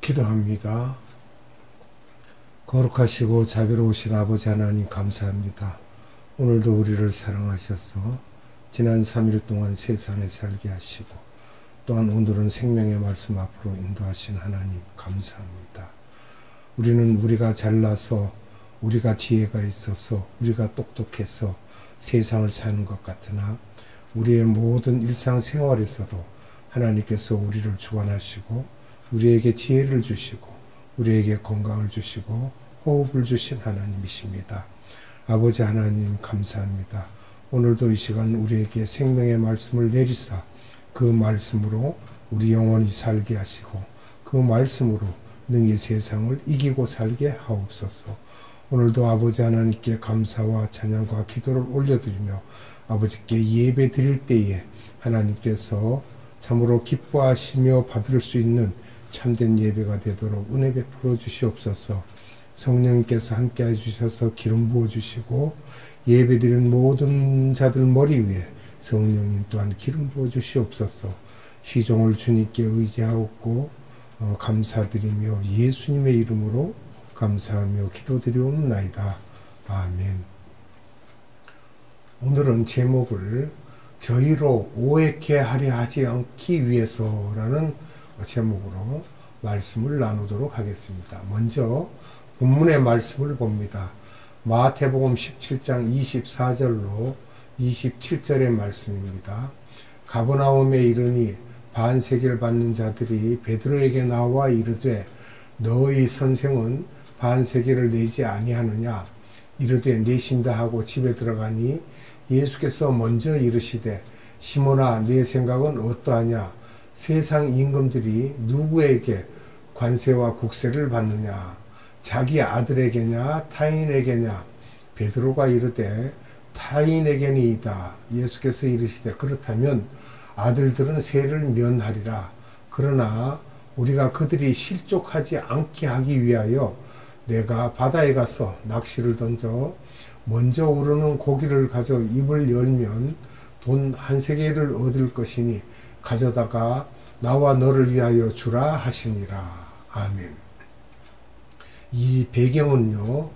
기도합니다. 거룩하시고 자비로우신 아버지 하나님 감사합니다. 오늘도 우리를 사랑하셔서 지난 3일 동안 세상에 살게 하시고 또한 오늘은 생명의 말씀 앞으로 인도하신 하나님 감사합니다. 우리는 우리가 잘나서 우리가 지혜가 있어서 우리가 똑똑해서 세상을 사는 것 같으나 우리의 모든 일상생활에서도 하나님께서 우리를 주관하시고 우리에게 지혜를 주시고 우리에게 건강을 주시고 호흡을 주신 하나님이십니다. 아버지 하나님 감사합니다. 오늘도 이 시간 우리에게 생명의 말씀을 내리사 그 말씀으로 우리 영원히 살게 하시고 그 말씀으로 능히 세상을 이기고 살게 하옵소서. 오늘도 아버지 하나님께 감사와 찬양과 기도를 올려드리며 아버지께 예배 드릴 때에 하나님께서 참으로 기뻐하시며 받을 수 있는 참된 예배가 되도록 은혜 베풀어 주시옵소서. 성령님께서 함께 해주셔서 기름 부어주시고 예배드리는 모든 자들 머리 위에 성령님 또한 기름 부어주시옵소서. 시종을 주님께 의지하옵고 감사드리며 예수님의 이름으로 감사하며 기도드리옵나이다. 아멘. 오늘은 제목을 저희로 오해케 하려 하지 않기 위해서라는 제목으로 말씀을 나누도록 하겠습니다. 먼저 본문의 말씀을 봅니다. 마태복음 17장 24절로 27절의 말씀입니다. 가버나움에 이르니 반세계를 받는 자들이 베드로에게 나와 이르되 너희 선생은 반세계를 내지 아니하느냐 이르되 내신다 하고 집에 들어가니 예수께서 먼저 이르시되 시몬아 내 생각은 어떠하냐 세상 임금들이 누구에게 관세와 국세를 받느냐 자기 아들에게냐 타인에게냐 베드로가 이르되 타인에게니이다. 예수께서 이르시되 그렇다면 아들들은 세를 면하리라. 그러나 우리가 그들이 실족하지 않게 하기 위하여 내가 바다에 가서 낚시를 던져 먼저 우러는 고기를 가져 입을 열면 돈 한 세겔을 얻을 것이니 가져다가 나와 너를 위하여 주라 하시니라. 아멘. 이 배경은요,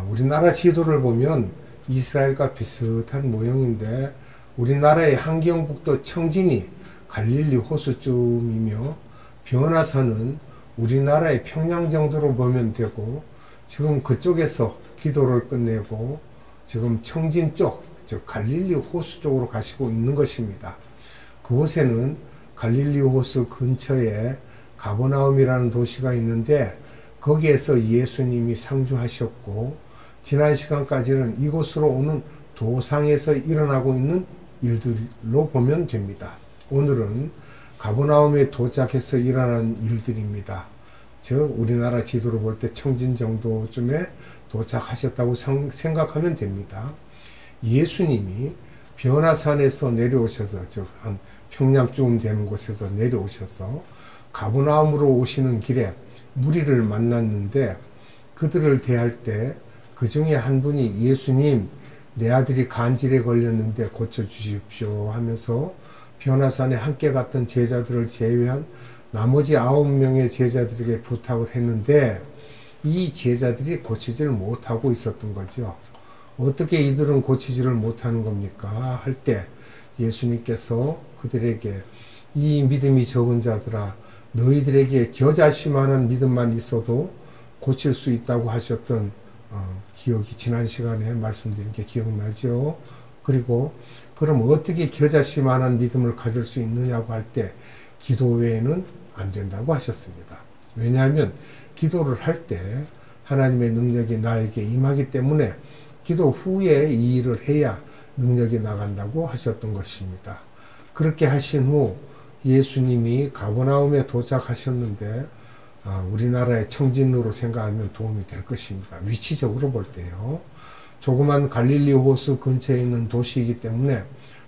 우리나라 지도를 보면 이스라엘과 비슷한 모형인데 우리나라의 함경북도 청진이 갈릴리 호수쯤이며 변화산은 우리나라의 평양 정도로 보면 되고 지금 그쪽에서 기도를 끝내고 지금 청진 쪽, 즉 갈릴리 호수 쪽으로 가시고 있는 것입니다. 그곳에는 갈릴리 호수 근처에 가버나움이라는 도시가 있는데 거기에서 예수님이 상주하셨고 지난 시간까지는 이곳으로 오는 도상에서 일어나고 있는 일들로 보면 됩니다. 오늘은 가버나움에 도착해서 일어난 일들입니다. 즉 우리나라 지도로 볼 때 청진 정도쯤에 도착하셨다고 생각하면 됩니다. 예수님이 변화산에서 내려오셔서 즉 한 평양쯤 되는 곳에서 내려오셔서 가버나움으로 오시는 길에 무리를 만났는데 그들을 대할 때 그 중에 한 분이 예수님 내 아들이 간질에 걸렸는데 고쳐주십시오 하면서 변화산에 함께 갔던 제자들을 제외한 나머지 9명의 제자들에게 부탁을 했는데 이 제자들이 고치지를 못하고 있었던 거죠. 어떻게 이들은 고치지를 못하는 겁니까? 할 때 예수님께서 그들에게 이 믿음이 적은 자들아 너희들에게 겨자씨만한 믿음만 있어도 고칠 수 있다고 하셨던 기억이 지난 시간에 말씀드린 게 기억나죠. 그리고 그럼 어떻게 겨자씨만한 믿음을 가질 수 있느냐고 할 때 기도 외에는 안 된다고 하셨습니다. 왜냐하면 기도를 할 때 하나님의 능력이 나에게 임하기 때문에 기도 후에 이 일을 해야 능력이 나간다고 하셨던 것입니다. 그렇게 하신 후 예수님이 가버나움에 도착하셨는데 우리나라의 청진으로 생각하면 도움이 될 것입니다. 위치적으로 볼 때요. 조그만 갈릴리 호수 근처에 있는 도시이기 때문에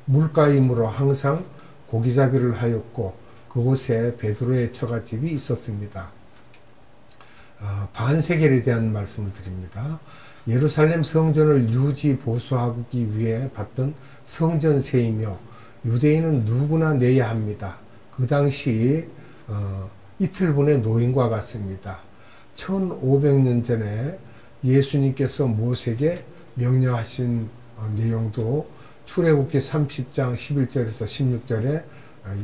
물가이므로 항상 고기잡이를 하였고 그곳에 베드로의 처갓집이 있었습니다. 반세겔에 대한 말씀을 드립니다. 예루살렘 성전을 유지 보수하기 위해 받던 성전세이며 유대인은 누구나 내야 합니다. 그 당시 이틀분의 노인과 같습니다. 1500년 전에 예수님께서 모세에게 명령하신 내용도 출애굽기 30장 11절에서 16절에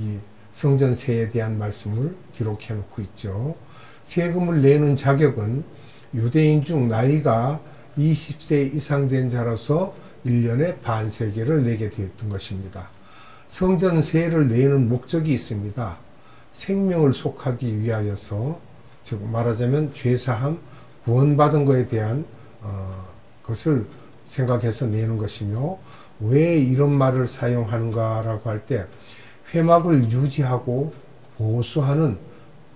이 성전세에 대한 말씀을 기록해 놓고 있죠. 세금을 내는 자격은 유대인 중 나이가 20세 이상 된 자로서 1년에 반세겔을 내게 되었던 것입니다. 성전세를 내는 목적이 있습니다. 생명을 속하기 위하여서, 즉 말하자면 죄사함, 구원받은 것에 대한 것을 생각해서 내는 것이며, 왜 이런 말을 사용하는가라고 할 때 회막을 유지하고 보수하는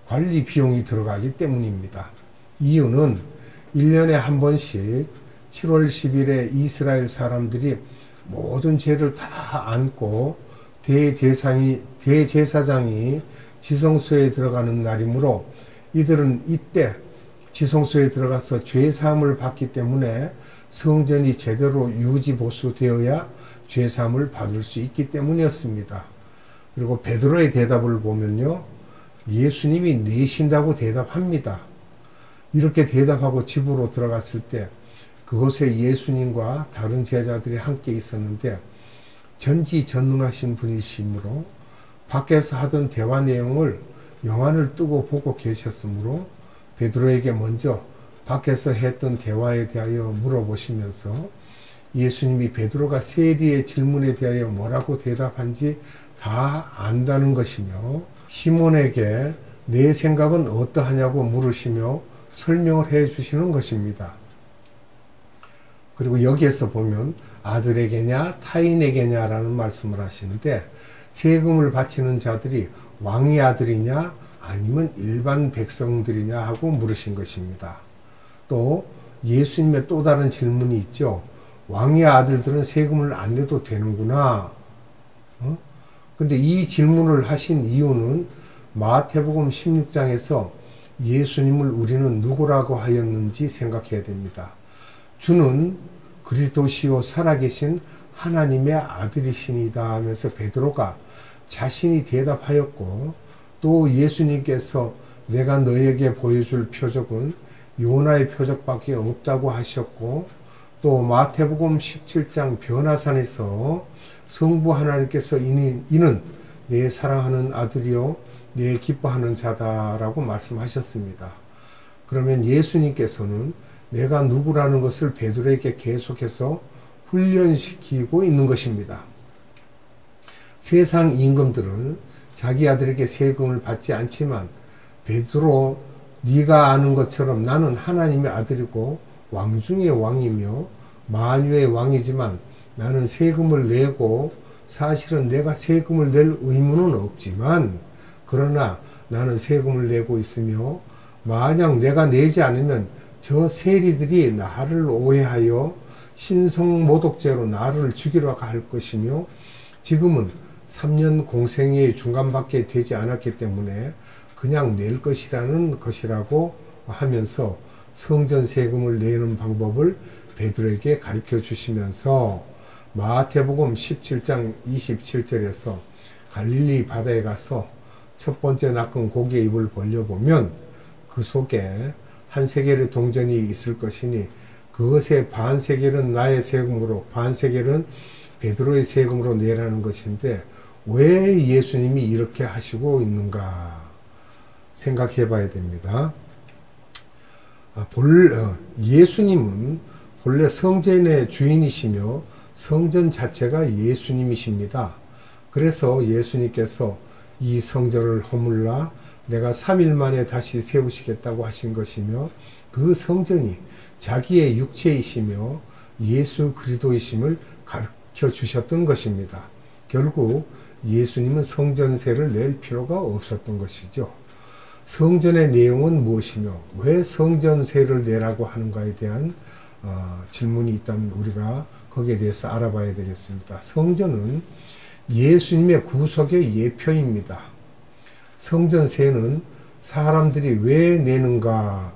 관리 비용이 들어가기 때문입니다. 이유는 1년에 한 번씩 7월 10일에 이스라엘 사람들이 모든 죄를 다 안고 대제사장이 지성소에 들어가는 날이므로 이들은 이때 지성소에 들어가서 죄사함을 받기 때문에 성전이 제대로 유지보수되어야 죄사함을 받을 수 있기 때문이었습니다. 그리고 베드로의 대답을 보면요, 예수님이 내신다고 대답합니다. 이렇게 대답하고 집으로 들어갔을 때 그곳에 예수님과 다른 제자들이 함께 있었는데 전지전능하신 분이시므로 밖에서 하던 대화 내용을 영안을 뜨고 보고 계셨으므로 베드로에게 먼저 밖에서 했던 대화에 대하여 물어보시면서 예수님이 베드로가 세리의 질문에 대하여 뭐라고 대답한지 다 안다는 것이며, 시몬에게 내 생각은 어떠하냐고 물으시며 설명을 해 주시는 것입니다. 그리고 여기에서 보면 아들에게냐 타인에게냐라는 말씀을 하시는데, 세금을 바치는 자들이 왕의 아들이냐 아니면 일반 백성들이냐 하고 물으신 것입니다. 또 예수님의 또 다른 질문이 있죠. 왕의 아들들은 세금을 안 내도 되는구나. 근데 이 질문을 하신 이유는 마태복음 16장에서 예수님을 우리는 누구라고 하였는지 생각해야 됩니다. 주는 그리스도시요 살아계신 하나님의 아들이시니다 하면서 베드로가 자신이 대답하였고, 또 예수님께서 내가 너에게 보여줄 표적은 요나의 표적밖에 없다고 하셨고, 또 마태복음 17장 변화산에서 성부 하나님께서 이는 내 사랑하는 아들이요 내 기뻐하는 자다라고 말씀하셨습니다. 그러면 예수님께서는 내가 누구라는 것을 베드로에게 계속해서 훈련시키고 있는 것입니다. 세상 임금들은 자기 아들에게 세금을 받지 않지만, 베드로 네가 아는 것처럼 나는 하나님의 아들이고 왕 중의 왕이며 만유의 왕이지만 나는 세금을 내고, 사실은 내가 세금을 낼 의무는 없지만 그러나 나는 세금을 내고 있으며, 만약 내가 내지 않으면 저 세리들이 나를 오해하여 신성모독죄로 나를 죽이려 할 것이며, 지금은 3년 공생의 중간밖에 되지 않았기 때문에 그냥 낼 것이라고 하면서 성전 세금을 내는 방법을 베드로에게 가르쳐 주시면서 마태복음 17장 27절에서 갈릴리 바다에 가서 첫 번째 낚은 고기의 입을 벌려보면 그 속에 한 세겔의 동전이 있을 것이니 그것의 반 세겔은 나의 세금으로 반 세겔은 베드로의 세금으로 내라는 것인데, 왜 예수님이 이렇게 하시고 있는가 생각해 봐야 됩니다. 예수님은 본래 성전의 주인이시며 성전 자체가 예수님이십니다. 그래서 예수님께서 이 성전을 허물라 내가 3일 만에 다시 세우시겠다고 하신 것이며, 그 성전이 자기의 육체이시며 예수 그리스도이심을 가르쳐 주셨던 것입니다. 결국 예수님은 성전세를 낼 필요가 없었던 것이죠. 성전의 내용은 무엇이며 왜 성전세를 내라고 하는가에 대한 질문이 있다면 우리가 거기에 대해서 알아봐야 되겠습니다. 성전은 예수님의 구속의 예표입니다. 성전세는 사람들이 왜 내는가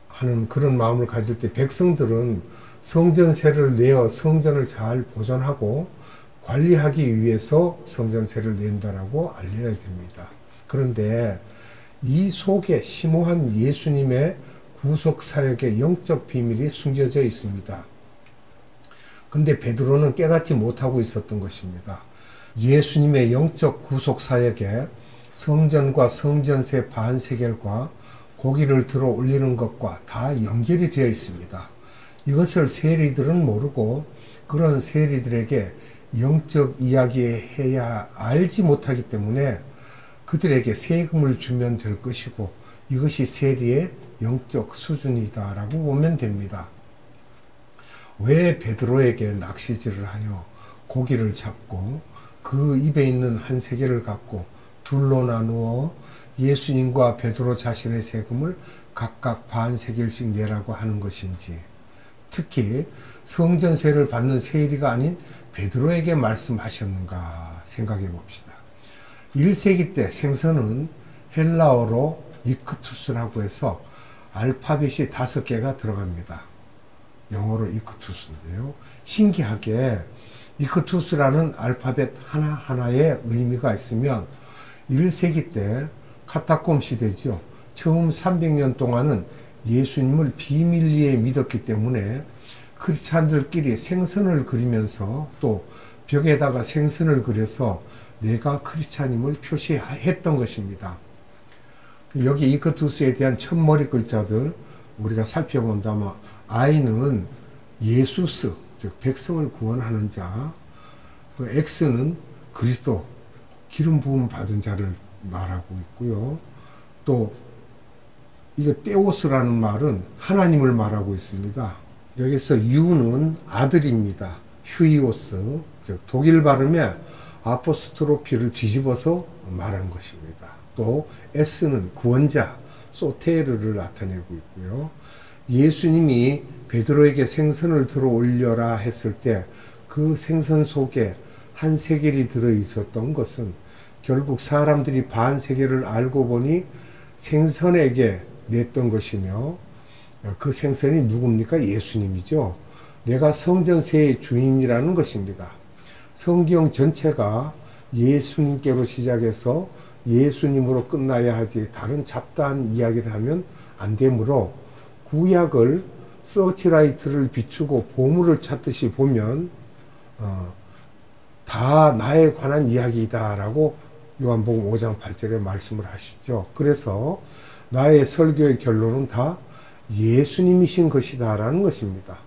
하는 그런 마음을 가질 때, 백성들은 성전세를 내어 성전을 잘 보존하고 관리하기 위해서 성전세를 낸다라고 알려야 됩니다. 그런데 이 속에 심오한 예수님의 구속 사역의 영적 비밀이 숨겨져 있습니다. 근데 베드로는 깨닫지 못하고 있었던 것입니다. 예수님의 영적 구속 사역에 성전과 성전세 반세겔과 고기를 들어 올리는 것과 다 연결이 되어 있습니다. 이것을 세리들은 모르고 그런 세리들에게 영적 이야기해야 알지 못하기 때문에 그들에게 세금을 주면 될 것이고 이것이 세리의 영적 수준이다라고 보면 됩니다. 왜 베드로에게 낚시질을 하여 고기를 잡고 그 입에 있는 한 세겔을 갖고 둘로 나누어 예수님과 베드로 자신의 세금을 각각 반 세겔씩 내라고 하는 것인지, 특히 성전세를 받는 세리가 아닌 베드로에게 말씀하셨는가 생각해 봅시다. 1세기 때 생선은 헬라어로 이크투스라고 해서 알파벳이 5개가 들어갑니다. 영어로 이크투스인데요. 신기하게 이크투스라는 알파벳 하나하나에 의미가 있으면 1세기 때 카타콤 시대죠. 처음 300년 동안은 예수님을 비밀리에 믿었기 때문에 크리스찬들끼리 생선을 그리면서 또 벽에다가 생선을 그려서 내가 크리스찬임을 표시했던 것입니다. 여기 이크투스에 대한 첫머리 글자들 우리가 살펴본다면 I는 예수스, 즉 백성을 구원하는 자, X는 그리스도, 기름 부음 받은 자를 말하고 있고요. 또 이거 테오스라는 말은 하나님을 말하고 있습니다. 여기서 U는 아들입니다. 휴이오스, 즉 독일 발음에 아포스트로피를 뒤집어서 말한 것입니다. 또 S는 구원자, 소테르를 나타내고 있고요. 예수님이 베드로에게 생선을 들어 올려라 했을 때 그 생선 속에 한 세겔이 들어 있었던 것은 결국 사람들이 반 세겔을 알고 보니 생선에게 냈던 것이며, 그 생선이 누굽니까? 예수님이죠. 내가 성전세의 주인이라는 것입니다. 성경 전체가 예수님께로 시작해서 예수님으로 끝나야 하지 다른 잡다한 이야기를 하면 안 되므로 구약을 서치라이트를 비추고 보물을 찾듯이 보면 다 나에 관한 이야기다라고 요한복음 5장 8절에 말씀을 하시죠. 그래서 나의 설교의 결론은 다 예수님이신 것이다라는 것입니다.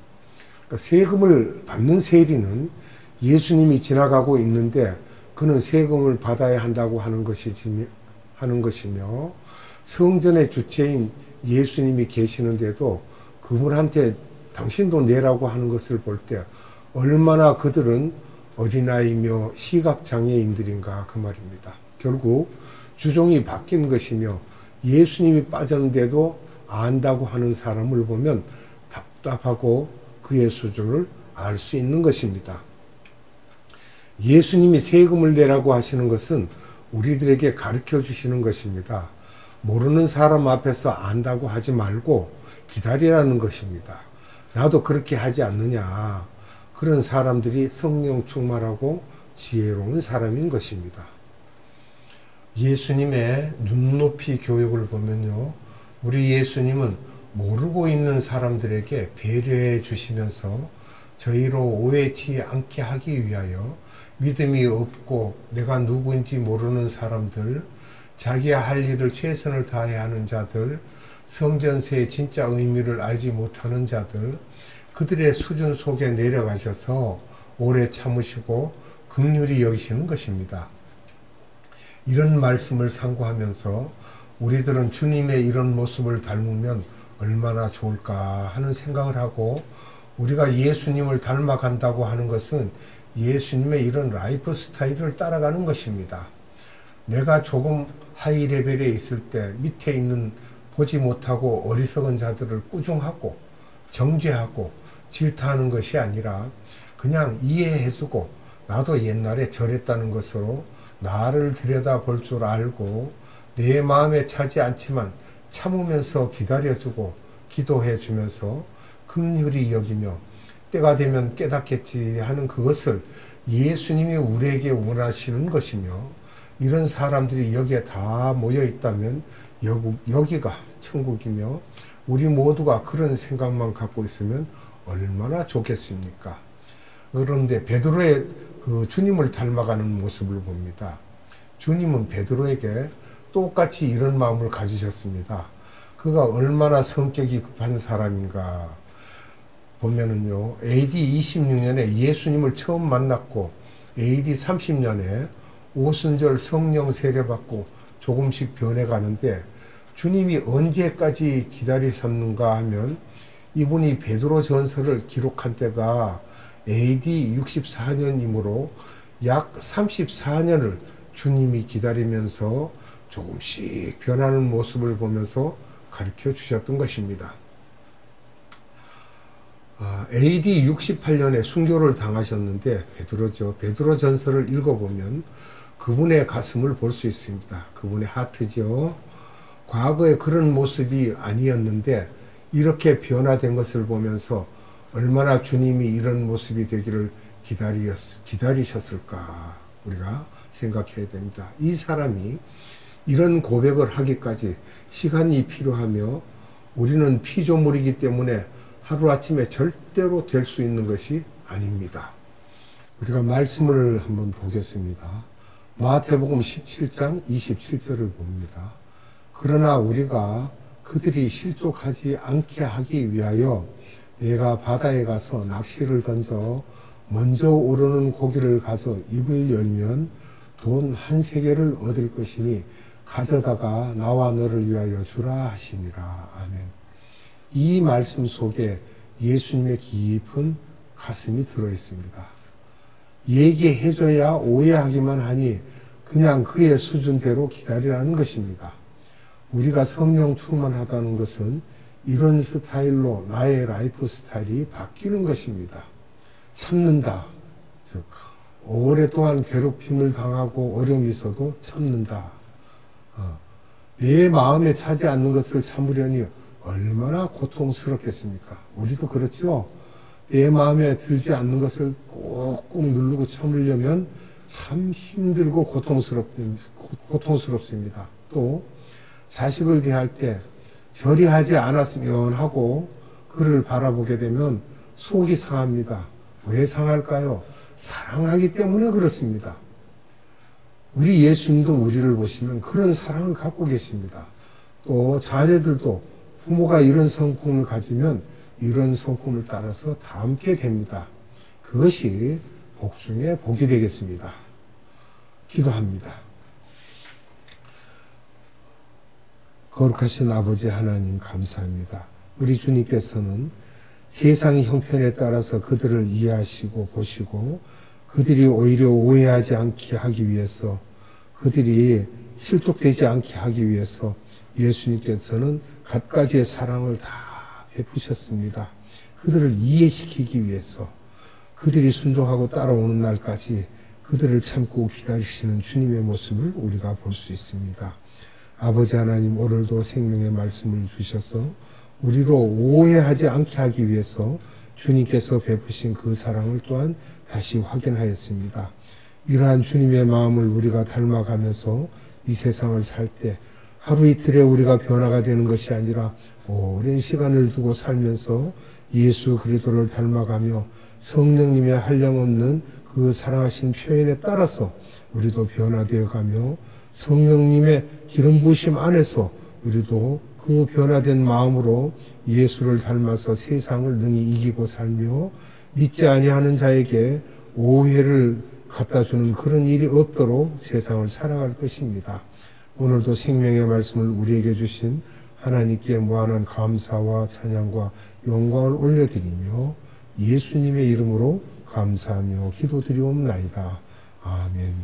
그러니까 세금을 받는 세리는 예수님이 지나가고 있는데 그는 세금을 받아야 한다고 하는 것이며, 성전의 주체인 예수님이 계시는데도 그분한테 당신도 내라고 하는 것을 볼 때 얼마나 그들은 어린아이며 시각장애인들인가 그 말입니다. 결국 주종이 바뀐 것이며 예수님이 빠졌는데도 안다고 하는 사람을 보면 답답하고 그의 수준을 알 수 있는 것입니다. 예수님이 세금을 내라고 하시는 것은 우리들에게 가르쳐 주시는 것입니다. 모르는 사람 앞에서 안다고 하지 말고 기다리라는 것입니다. 나도 그렇게 하지 않느냐. 그런 사람들이 성령 충만하고 지혜로운 사람인 것입니다. 예수님의 눈높이 교육을 보면요, 우리 예수님은 모르고 있는 사람들에게 배려해 주시면서 저희로 오해치 않게 하기 위하여 믿음이 없고 내가 누구인지 모르는 사람들, 자기가 할 일을 최선을 다해 하는 자들, 성전세의 진짜 의미를 알지 못하는 자들, 그들의 수준 속에 내려가셔서 오래 참으시고 긍휼히 여기시는 것입니다. 이런 말씀을 상고하면서 우리들은 주님의 이런 모습을 닮으면 얼마나 좋을까 하는 생각을 하고, 우리가 예수님을 닮아간다고 하는 것은 예수님의 이런 라이프 스타일을 따라가는 것입니다. 내가 조금 하이 레벨에 있을 때 밑에 있는 보지 못하고 어리석은 자들을 꾸중하고 정죄하고 질타하는 것이 아니라 그냥 이해해주고 나도 옛날에 저랬다는 것으로 나를 들여다볼 줄 알고 내 마음에 차지 않지만 참으면서 기다려주고 기도해주면서 긍휼히 여기며 때가 되면 깨닫겠지 하는 그것을 예수님이 우리에게 원하시는 것이며, 이런 사람들이 여기에 다 모여 있다면 여기가 천국이며 우리 모두가 그런 생각만 갖고 있으면 얼마나 좋겠습니까? 그런데 베드로의 그 주님을 닮아가는 모습을 봅니다. 주님은 베드로에게 똑같이 이런 마음을 가지셨습니다. 그가 얼마나 성격이 급한 사람인가 보면은요, AD 26년에 예수님을 처음 만났고 AD 30년에 오순절 성령 세례받고 조금씩 변해가는데 주님이 언제까지 기다리셨는가 하면 이분이 베드로 전서를 기록한 때가 AD 64년이므로 약 34년을 주님이 기다리면서 조금씩 변하는 모습을 보면서 가르쳐 주셨던 것입니다. AD 68년에 순교를 당하셨는데 베드로 전서를 읽어보면 그분의 가슴을 볼 수 있습니다. 그분의 하트죠. 과거에 그런 모습이 아니었는데 이렇게 변화된 것을 보면서 얼마나 주님이 이런 모습이 되기를 기다리셨을까 우리가 생각해야 됩니다. 이 사람이 이런 고백을 하기까지 시간이 필요하며 우리는 피조물이기 때문에 하루아침에 절대로 될 수 있는 것이 아닙니다. 우리가 말씀을 한번 보겠습니다. 마태복음 17장 27절을 봅니다. 그러나 우리가 그들이 실족하지 않게 하기 위하여 내가 바다에 가서 낚시를 던져 먼저 오르는 고기를 가서 입을 열면 돈 한 세겔을 얻을 것이니 가져다가 나와 너를 위하여 주라 하시니라. 아멘. 이 말씀 속에 예수님의 깊은 가슴이 들어있습니다. 얘기해줘야 오해하기만 하니 그냥 그의 수준대로 기다리라는 것입니다. 우리가 성령 충만하다는 것은 이런 스타일로 나의 라이프 스타일이 바뀌는 것입니다. 참는다. 즉 오랫동안 괴롭힘을 당하고 어려움이 있어도 참는다. 내 마음에 차지 않는 것을 참으려니 얼마나 고통스럽겠습니까? 우리도 그렇죠? 내 마음에 들지 않는 것을 꼭꼭 누르고 참으려면 참 힘들고 고통스럽습니다. 또 자식을 대할 때 저리 하지 않았으면 하고 그를 바라보게 되면 속이 상합니다. 왜 상할까요? 사랑하기 때문에 그렇습니다. 우리 예수님도 우리를 보시면 그런 사랑을 갖고 계십니다. 또 자녀들도 부모가 이런 성품을 가지면 이런 성품을 따라서 닮게 됩니다. 그것이 복 중에 복이 되겠습니다. 기도합니다. 거룩하신 아버지 하나님 감사합니다. 우리 주님께서는 세상의 형편에 따라서 그들을 이해하시고 보시고 그들이 오히려 오해하지 않게 하기 위해서 그들이 실족되지 않게 하기 위해서 예수님께서는 갖가지의 사랑을 다 베푸셨습니다. 그들을 이해시키기 위해서 그들이 순종하고 따라오는 날까지 그들을 참고 기다리시는 주님의 모습을 우리가 볼 수 있습니다. 아버지 하나님 오늘도 생명의 말씀을 주셔서 우리로 오해하지 않게 하기 위해서 주님께서 베푸신 그 사랑을 또한 다시 확인하였습니다. 이러한 주님의 마음을 우리가 닮아가면서 이 세상을 살 때 하루 이틀에 우리가 변화가 되는 것이 아니라 오랜 시간을 두고 살면서 예수 그리스도를 닮아가며 성령님의 한량없는 그 사랑하신 표현에 따라서 우리도 변화되어 가며 성령님의 기름 부으심 안에서 우리도 그 변화된 마음으로 예수를 닮아서 세상을 능히 이기고 살며 믿지 아니하는 자에게 오해를 갖다 주는 그런 일이 없도록 세상을 살아갈 것입니다. 오늘도 생명의 말씀을 우리에게 주신 하나님께 무한한 감사와 찬양과 영광을 올려드리며 예수님의 이름으로 감사하며 기도드리옵나이다. 아멘.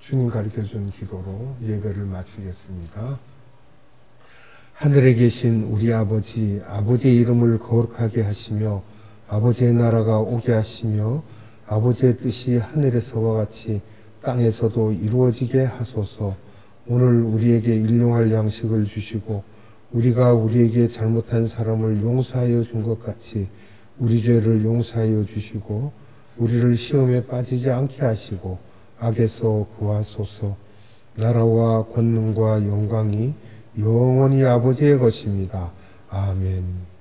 주님 가르쳐준 기도로 예배를 마치겠습니다. 하늘에 계신 우리 아버지, 아버지의 이름을 거룩하게 하시며 아버지의 나라가 오게 하시며 아버지의 뜻이 하늘에서와 같이 땅에서도 이루어지게 하소서. 오늘 우리에게 일용할 양식을 주시고 우리가 우리에게 잘못한 사람을 용서하여 준 것 같이 우리 죄를 용서하여 주시고 우리를 시험에 빠지지 않게 하시고 악에서 구하소서. 나라와 권능과 영광이 영원히 아버지의 것입니다. 아멘.